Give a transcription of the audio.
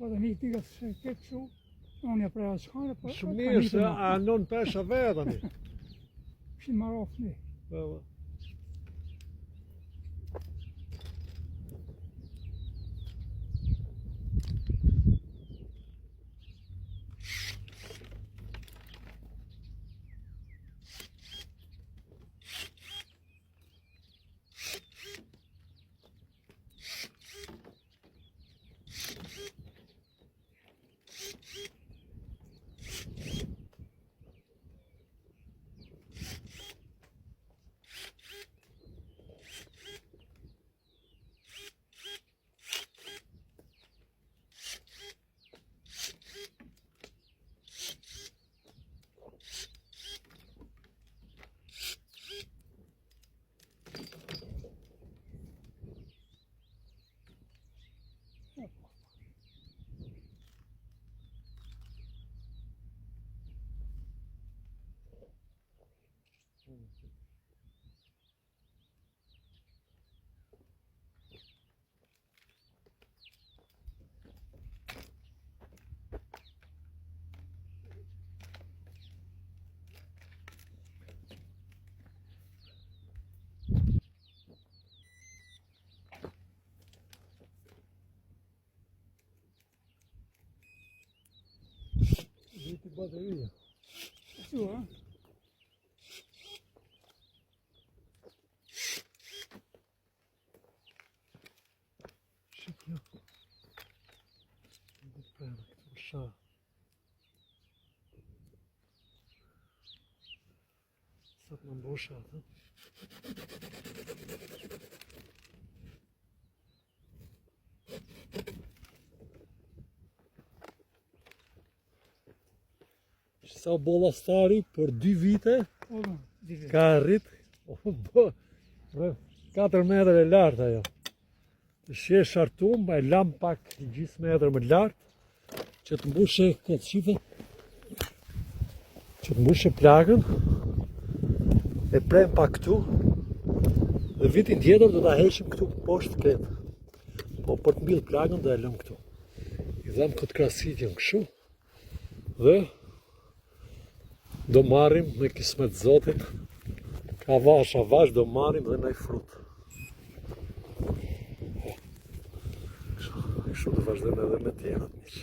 po dhe një tiga se ketë shu, unë e preja s'kane, po... Shumë mirë se a non pesha vetëmi. Shi marof një. Viti bateria. Su, ha? Shikja. Dhe prema këtu sha. Sa të më mbusha atë. Sa bolla stari për 2 vite ka arrit 4 metër e lartë ajo. Të shesh shartum, e lam pak gjysmë metër më lartë që të mbushe këtë shife, që të mbushe plagën, e prem pak këtu dhe vitin tjetër do ta heqim këtu poshtë këtë. Po për të mbill plagën do e lëm këtu. I dham këtë krasitjen kështu dhe do marrim me kismet Zotit, ka avash do marrim dhe ndaj frut. Kështu do vazhdojmë edhe me tjerat miq.